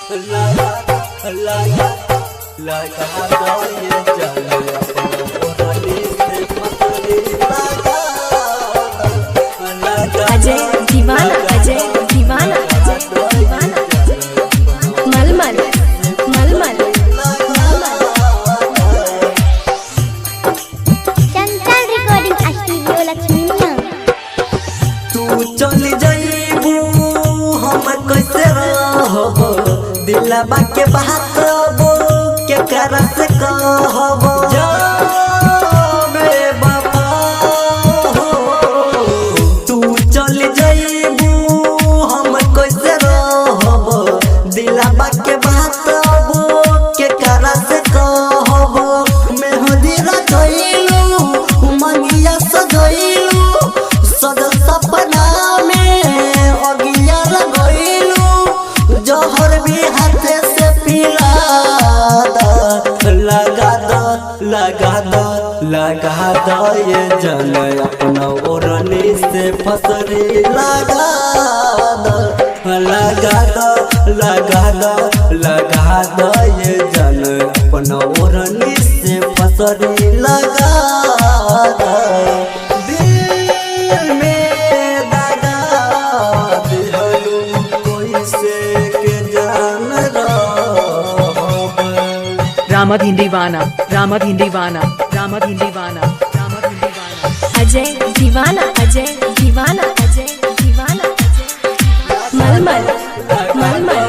अजय दीवाना, अजय दीवाना, अजय दीवाना। मलमल मलमल चंचल रिकॉर्डिंग स्टूडियो लक्ष्मीनिया। तू चल जाइबू हम कैसे रहबो, दिलवा के बात बो के कर से कहबो। जाबे बाबा हो, तू चल जाइबू हम कैसे रहबो, दिलवा के बात बो के कर से कहबो। मेहंदी रचैलू मंगिया सजैलू, सजल सपना में अगिया लगैलू, जहर भी हाथ से पिला लगा दो ये जल अपना ओढ़नी से फसरी लगा दो ये जल अपना ओढ़नी से फसरी लगा दो। दिल में दादा दिहलू कोई से के जान रामद हिंदीवाना, रामद हिंदीवाना, रामद हिंदीवाना, रामद हिंदीवाना। अजय दीवाना, अजय दीवाना, अजय दीवाना। मलमल मलमल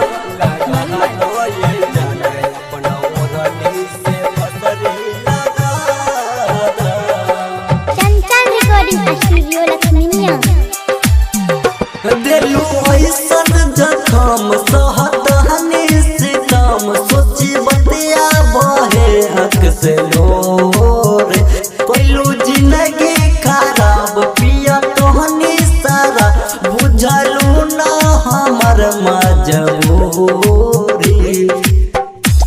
चंचल रिकॉर्डिंग स्टूडियो लक्ष्मीनिया। दिलू ऐसन जखम सहत हनी से काम, सोची बतिया बहे हक से लोर। कोइलू जिंदगी खराब पिया तोहनी सारा, बुझलू ना हमर मजबूरी।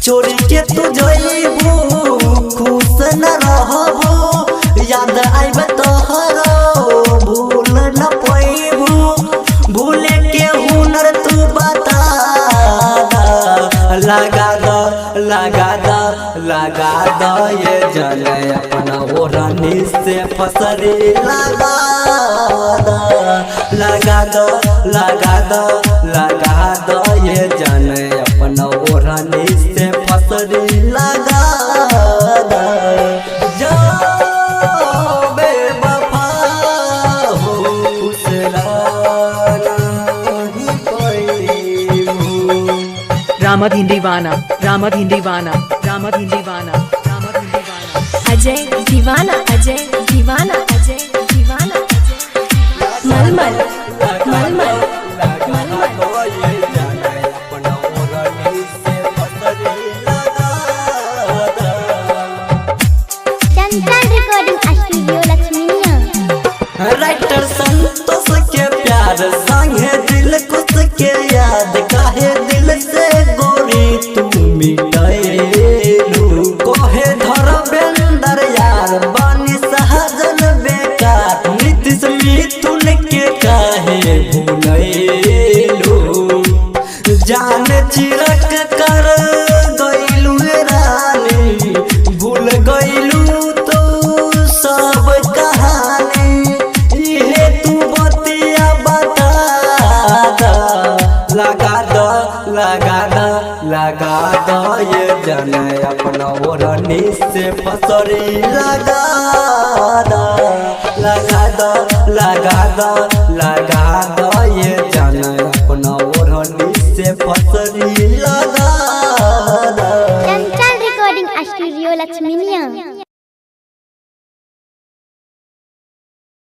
छोड़ के तू जइबू खुश न रहबू, याद आइब तोहरो भूल न पैबू। भूले के हुनर तू बता लगा दो ये जल अपना ओढ़नी से फसरी लगा दो ये जल अपना ओढ़नी से फसरी लगा दो। जाबे वफा हो नहीं पैबू। रामद हिंदीवाना, रामद हिंदीवाना, रामद हिंदीवाना, रामद हिंदीवाना। अजय दीवाना, अजय दीवाना, अजय दीवाना। मलमल मलमल चंचल रिकॉर्डिंग स्टूडियो लक्ष्मीनिया। राइटर संतोष के प्यार संगे दिल कुछ के याद, काहे दिल से गोरी तू मिटाएलू। कोहे धर्मेंद्र यार बानी सहजन बेकार, नीतीश मिथुन के काहे भूलैलू। जान चिरक कर गइलू रानी, भूल गइलू तो सब कहानी। इहे तू बतिया बता लगा दो ये जन अपना ओढ़नी से फसरी लगा दो ये जन अपना ओढ़नी से फसरी लगा दो। चंचल रिकॉर्डिंग स्टूडियो लक्ष्मी।